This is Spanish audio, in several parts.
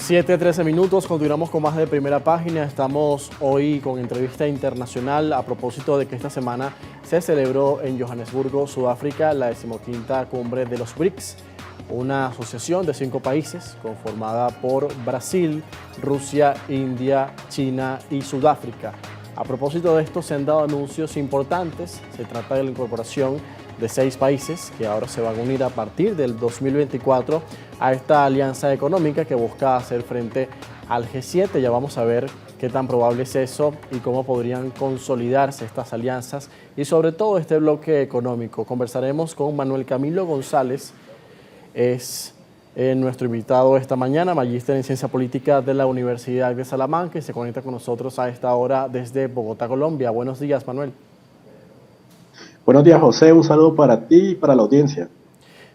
7:13, continuamos con más de Primera Página. Estamos hoy con entrevista internacional a propósito de que esta semana se celebró en Johannesburgo, Sudáfrica, la 15ª cumbre de los BRICS, una asociación de 5 países conformada por Brasil, Rusia, India, China y Sudáfrica. A propósito de esto se han dado anuncios importantes. Se trata de la incorporación de 6 países que ahora se van a unir a partir del 2024 a esta alianza económica que busca hacer frente al G7. Ya vamos a ver qué tan probable es eso y cómo podrían consolidarse estas alianzas y sobre todo este bloque económico. Conversaremos con Manuel Camilo González, es nuestro invitado esta mañana, magíster en Ciencia Política de la Universidad de Salamanca, y se conecta con nosotros a esta hora desde Bogotá, Colombia. Buenos días, Manuel. Buenos días, José. Un saludo para ti y para la audiencia.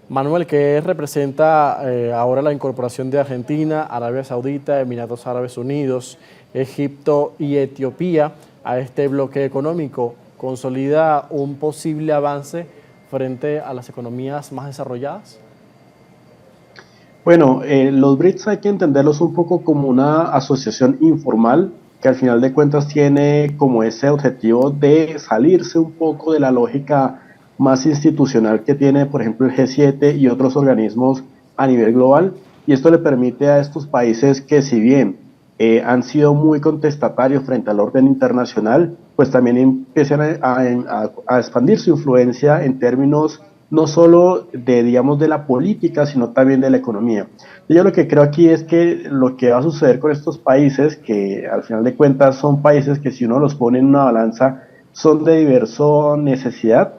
Manuel, ¿qué representa ahora la incorporación de Argentina, Arabia Saudita, Emiratos Árabes Unidos, Egipto y Etiopía a este bloque económico? ¿Consolida un posible avance frente a las economías más desarrolladas? Bueno, los BRICS hay que entenderlos un poco como una asociación informal que al final de cuentas tiene como ese objetivo de salirse un poco de la lógica más institucional que tiene, por ejemplo, el G7 y otros organismos a nivel global, y esto le permite a estos países que, si bien han sido muy contestatarios frente al orden internacional, pues también empiezan a expandir su influencia en términos no solo de, digamos, de la política, sino también de la economía. Yo lo que creo aquí es que lo que va a suceder con estos países, que al final de cuentas son países que si uno los pone en una balanza, son de diversa necesidad,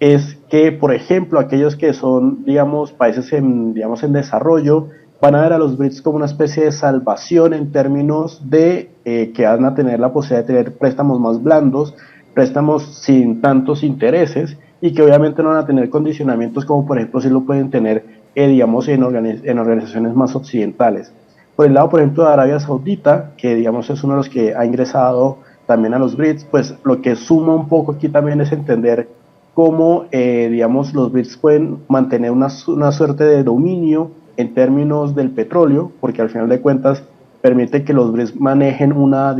es que, por ejemplo, aquellos que son, digamos, países en desarrollo, van a ver a los BRICS como una especie de salvación en términos de que van a tener la posibilidad de tener préstamos más blandos, préstamos sin tantos intereses, y que obviamente no van a tener condicionamientos como por ejemplo si lo pueden tener digamos en organizaciones más occidentales. Por el lado por ejemplo de Arabia Saudita, que digamos es uno de los que ha ingresado también a los BRICS, pues lo que suma un poco aquí también es entender cómo digamos los BRICS pueden mantener una suerte de dominio en términos del petróleo, porque al final de cuentas permite que los BRICS manejen una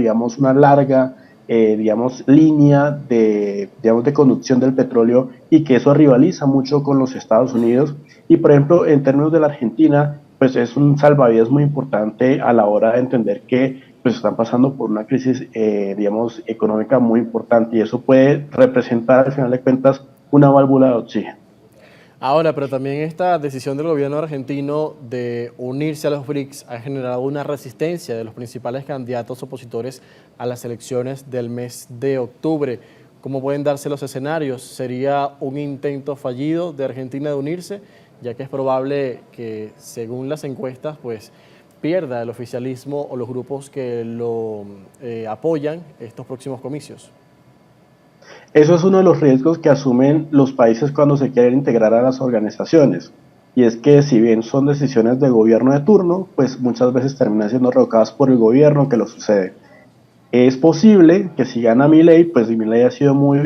larga línea de conducción del petróleo, y que eso rivaliza mucho con los Estados Unidos. Y por ejemplo, en términos de la Argentina, pues es un salvavidas muy importante a la hora de entender que pues están pasando por una crisis económica muy importante, y eso puede representar al final de cuentas una válvula de oxígeno. Ahora, pero también esta decisión del gobierno argentino de unirse a los BRICS ha generado una resistencia de los principales candidatos opositores a las elecciones del mes de octubre. ¿Cómo pueden darse los escenarios? ¿Sería un intento fallido de Argentina de unirse, ya que es probable que, según las encuestas, pues pierda el oficialismo o los grupos que lo apoyan estos próximos comicios? Eso es uno de los riesgos que asumen los países cuando se quieren integrar a las organizaciones, y es que si bien son decisiones del gobierno de turno, pues muchas veces terminan siendo revocadas por el gobierno que lo sucede. Es posible que si gana Milei, pues Milei ha sido muy,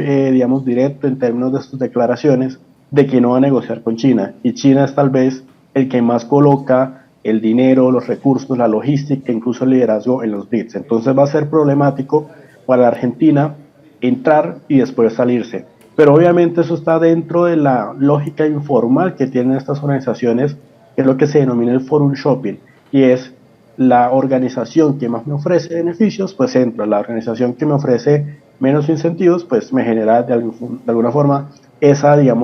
directo en términos de sus declaraciones de que no va a negociar con China, y China es tal vez el que más coloca el dinero, los recursos, la logística, incluso el liderazgo en los BRICS. Entonces va a ser problemático para la Argentina entrar y después salirse. Pero obviamente eso está dentro de la lógica informal que tienen estas organizaciones, que es lo que se denomina el forum shopping, y es la organización que más me ofrece beneficios, pues entro; la organización que me ofrece menos incentivos, pues me genera de alguna forma esa idea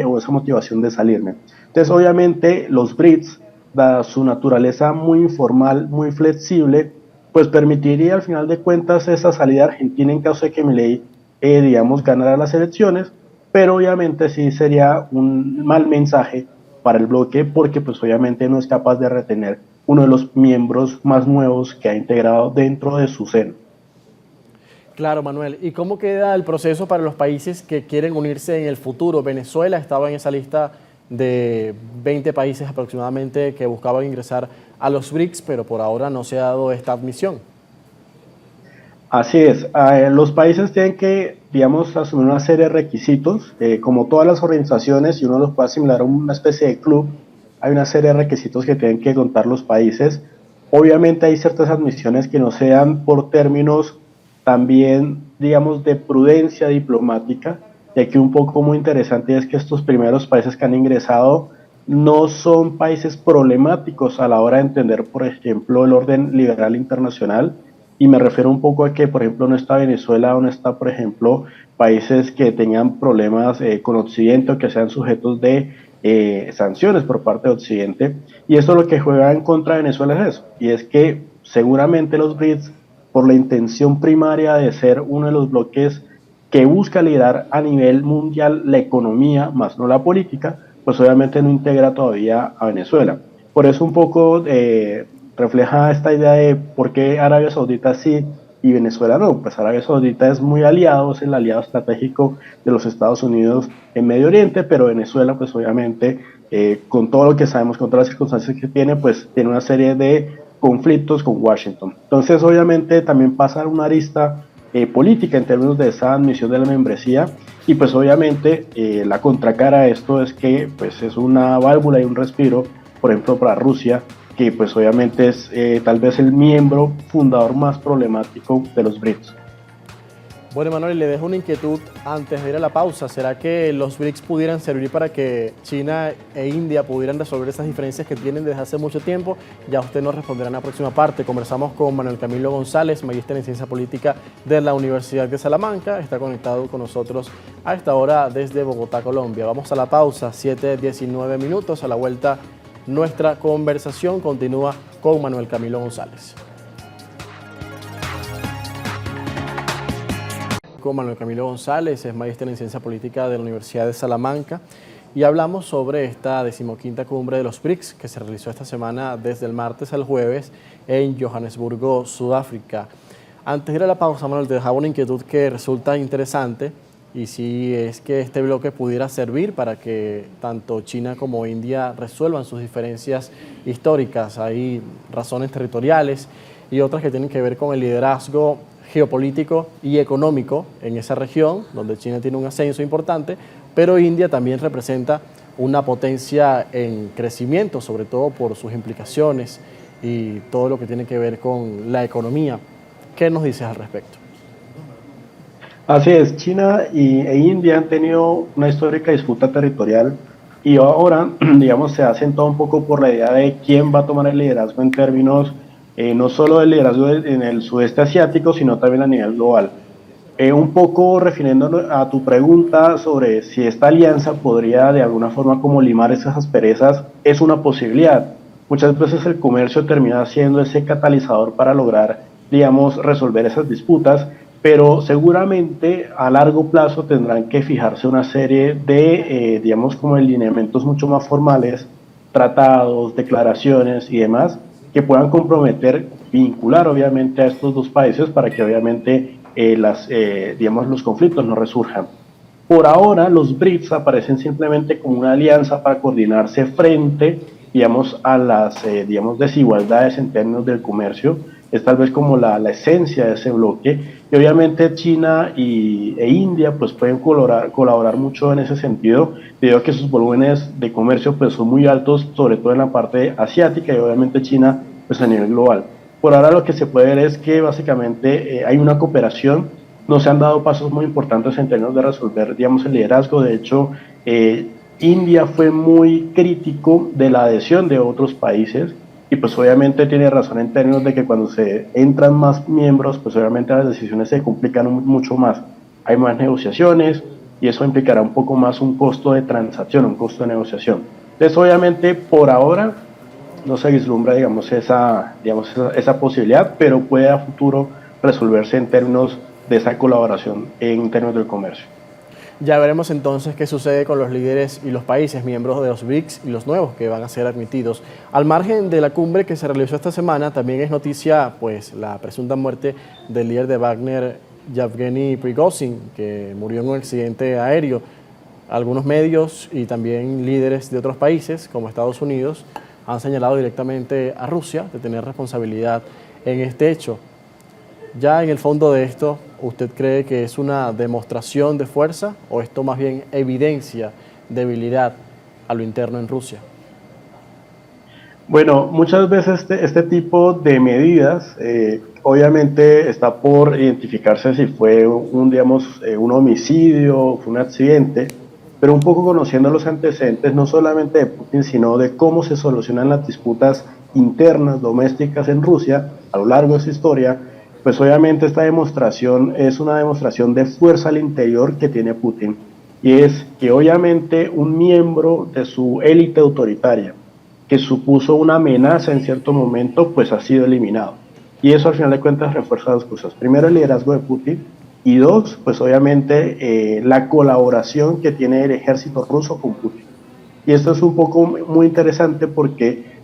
o esa motivación de salirme. Entonces obviamente los BRICS, dada su naturaleza muy informal, muy flexible, pues permitiría al final de cuentas esa salida argentina en caso de que Milei, ganara las elecciones, pero obviamente sí sería un mal mensaje para el bloque, porque pues obviamente no es capaz de retener uno de los miembros más nuevos que ha integrado dentro de su seno. Claro, Manuel. ¿Y cómo queda el proceso para los países que quieren unirse en el futuro? Venezuela estaba en esa lista de 20 países aproximadamente que buscaban ingresar a los BRICS, pero por ahora no se ha dado esta admisión. Así es, los países tienen que, asumir una serie de requisitos, como todas las organizaciones, y uno los puede asimilar a una especie de club. Hay una serie de requisitos que tienen que contar los países. Obviamente hay ciertas admisiones que no se dan por términos también, digamos, de prudencia diplomática, y aquí un poco muy interesante es que estos primeros países que han ingresado no son países problemáticos a la hora de entender, por ejemplo, el orden liberal internacional, y me refiero un poco a que, por ejemplo, no está Venezuela o no está, por ejemplo, países que tengan problemas con Occidente o que sean sujetos de sanciones por parte de Occidente. Y eso lo que juega en contra de Venezuela es eso, y es que seguramente los BRICS, por la intención primaria de ser uno de los bloques que busca liderar a nivel mundial la economía, más no la política, pues obviamente no integra todavía a Venezuela. Por eso un poco refleja esta idea de por qué Arabia Saudita sí y Venezuela no. Pues Arabia Saudita es muy aliado, es el aliado estratégico de los Estados Unidos en Medio Oriente, pero Venezuela pues obviamente con todo lo que sabemos, con todas las circunstancias que tiene, pues tiene una serie de conflictos con Washington. Entonces obviamente también pasa una arista política en términos de esa admisión de la membresía, y pues obviamente la contracara a esto es que pues es una válvula y un respiro, por ejemplo, para Rusia, que pues obviamente es tal vez el miembro fundador más problemático de los BRICS. Bueno, Manuel, le dejo una inquietud antes de ir a la pausa. ¿Será que los BRICS pudieran servir para que China e India pudieran resolver esas diferencias que tienen desde hace mucho tiempo? Ya usted nos responderá en la próxima parte. Conversamos con Manuel Camilo González, magíster en Ciencia Política de la Universidad de Salamanca. Está conectado con nosotros a esta hora desde Bogotá, Colombia. Vamos a la pausa, 7:19 minutos. A la vuelta, nuestra conversación continúa con Manuel Camilo González. Con Manuel Camilo González, es magíster en Ciencia Política de la Universidad de Salamanca, y hablamos sobre esta 15ª cumbre de los BRICS que se realizó esta semana desde el martes al jueves en Johannesburgo, Sudáfrica. Antes de ir a la pausa, Manuel, te dejaba una inquietud que resulta interesante, y si es que este bloque pudiera servir para que tanto China como India resuelvan sus diferencias históricas. Hay razones territoriales y otras que tienen que ver con el liderazgo geopolítico y económico en esa región, donde China tiene un ascenso importante, pero India también representa una potencia en crecimiento, sobre todo por sus implicaciones y todo lo que tiene que ver con la economía. ¿Qué nos dices al respecto? Así es, China e India han tenido una histórica disputa territorial, y ahora, digamos, se ha asentado un poco por la idea de quién va a tomar el liderazgo en términos no solo del liderazgo en el sudeste asiático, sino también a nivel global. Un poco refiriéndonos a tu pregunta sobre si esta alianza podría de alguna forma como limar esas asperezas, es una posibilidad. Muchas veces el comercio termina siendo ese catalizador para lograr, digamos, resolver esas disputas, pero seguramente a largo plazo tendrán que fijarse una serie de, digamos, como lineamientos mucho más formales, tratados, declaraciones y demás, que puedan comprometer, vincular obviamente a estos dos países para que obviamente digamos, los conflictos no resurjan. Por ahora los BRICS aparecen simplemente como una alianza para coordinarse frente, digamos, a las digamos, desigualdades en términos del comercio. Es tal vez como la esencia de ese bloque, y obviamente China e India pues pueden colaborar mucho en ese sentido, debido a que sus volúmenes de comercio pues son muy altos, sobre todo en la parte asiática, y obviamente China pues a nivel global. Por ahora lo que se puede ver es que básicamente hay una cooperación. No se han dado pasos muy importantes en términos de resolver, digamos, el liderazgo. De hecho, India fue muy crítico de la adhesión de otros países, y pues obviamente tiene razón en términos de que cuando se entran más miembros, pues obviamente las decisiones se complican mucho más. Hay más negociaciones, y eso implicará un poco más un costo de transacción, un costo de negociación. Entonces obviamente por ahora no se vislumbra, digamos, esa posibilidad, pero puede a futuro resolverse en términos de esa colaboración en términos del comercio. Ya veremos entonces qué sucede con los líderes y los países miembros de los BRICS y los nuevos que van a ser admitidos. Al margen de la cumbre que se realizó esta semana, también es noticia pues la presunta muerte del líder de Wagner, Yevgeny Prigozhin, que murió en un accidente aéreo. Algunos medios y también líderes de otros países, como Estados Unidos, han señalado directamente a Rusia de tener responsabilidad en este hecho. Ya en el fondo de esto, ¿usted cree que es una demostración de fuerza o esto más bien evidencia debilidad a lo interno en Rusia? Bueno, muchas veces este tipo de medidas, obviamente está por identificarse si fue digamos, un homicidio, fue un accidente, pero un poco conociendo los antecedentes, no solamente de Putin, sino de cómo se solucionan las disputas internas, domésticas en Rusia a lo largo de su historia, pues obviamente esta demostración es una demostración de fuerza al interior que tiene Putin, y es que obviamente un miembro de su élite autoritaria, que supuso una amenaza en cierto momento, pues ha sido eliminado. Y eso al final de cuentas refuerza dos cosas. Primero, el liderazgo de Putin, y dos, pues obviamente la colaboración que tiene el ejército ruso con Putin. Y esto es un poco muy interesante porque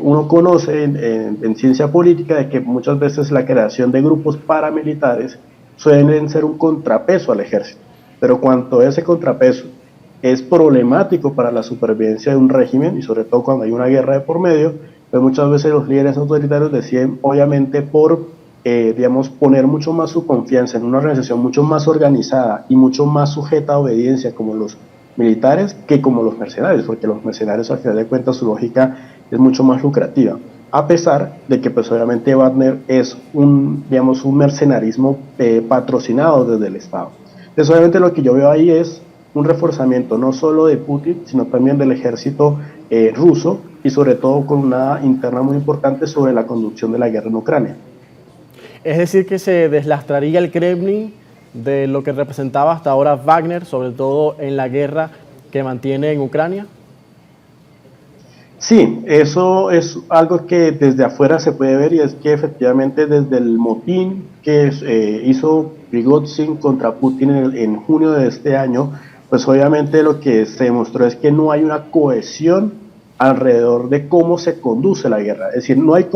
uno conoce en ciencia política de que muchas veces la creación de grupos paramilitares suelen ser un contrapeso al ejército. Pero cuando ese contrapeso es problemático para la supervivencia de un régimen, y sobre todo cuando hay una guerra de por medio, pues muchas veces los líderes autoritarios deciden, obviamente, digamos, poner mucho más su confianza en una organización mucho más organizada y mucho más sujeta a obediencia, como los militares, que como los mercenarios, porque los mercenarios, al final de cuentas, su lógica es mucho más lucrativa. A pesar de que, pues obviamente, Wagner es digamos, un mercenarismo patrocinado desde el Estado. Entonces, obviamente, lo que yo veo ahí es un reforzamiento no solo de Putin, sino también del ejército ruso, y sobre todo con una interna muy importante sobre la conducción de la guerra en Ucrania. Es decir, que se deslastraría el Kremlin de lo que representaba hasta ahora Wagner, sobre todo en la guerra que mantiene en Ucrania. Sí, eso es algo que desde afuera se puede ver, y es que efectivamente desde el motín que hizo Prigozhin contra Putin en junio de este año, pues obviamente lo que se demostró es que no hay una cohesión alrededor de cómo se conduce la guerra. Es decir, no hay,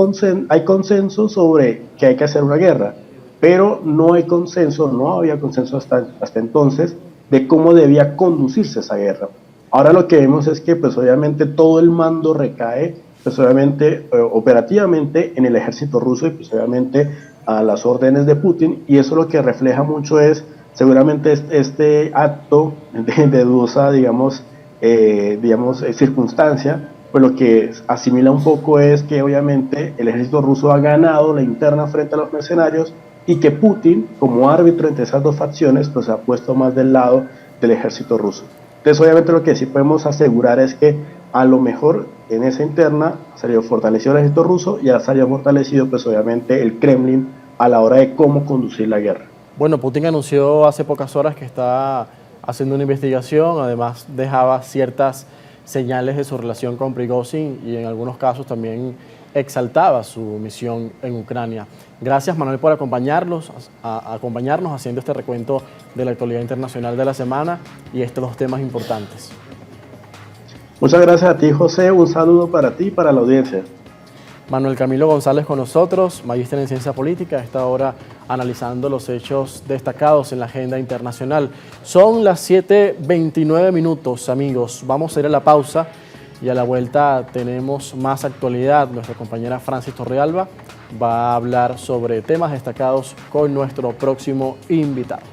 hay consenso sobre que hay que hacer una guerra, pero no hay consenso, no había consenso hasta entonces de cómo debía conducirse esa guerra. Ahora lo que vemos es que pues obviamente todo el mando recae pues obviamente operativamente en el ejército ruso, y pues obviamente a las órdenes de Putin, y eso lo que refleja mucho es seguramente este acto de dudosa, digamos, circunstancia, pues lo que asimila un poco es que obviamente el ejército ruso ha ganado la interna frente a los mercenarios, y que Putin, como árbitro entre esas dos facciones, pues se ha puesto más del lado del ejército ruso. Entonces, obviamente, lo que sí podemos asegurar es que a lo mejor en esa interna salió fortalecido el ejército ruso, y ha salido fortalecido, pues obviamente, el Kremlin a la hora de cómo conducir la guerra. Bueno, Putin anunció hace pocas horas que está haciendo una investigación, además dejaba ciertas señales de su relación con Prigozhin y en algunos casos también exaltaba su misión en Ucrania. Gracias, Manuel, por acompañarnos haciendo este recuento de la actualidad internacional de la semana y estos dos temas importantes. Muchas gracias a ti, José. Un saludo para ti y para la audiencia. Manuel Camilo González con nosotros, magíster en Ciencia Política, a esta hora analizando los hechos destacados en la agenda internacional. Son las 7:29 minutos, amigos. Vamos a ir a la pausa y a la vuelta tenemos más actualidad. Nuestra compañera Francis Torrealba va a hablar sobre temas destacados con nuestro próximo invitado.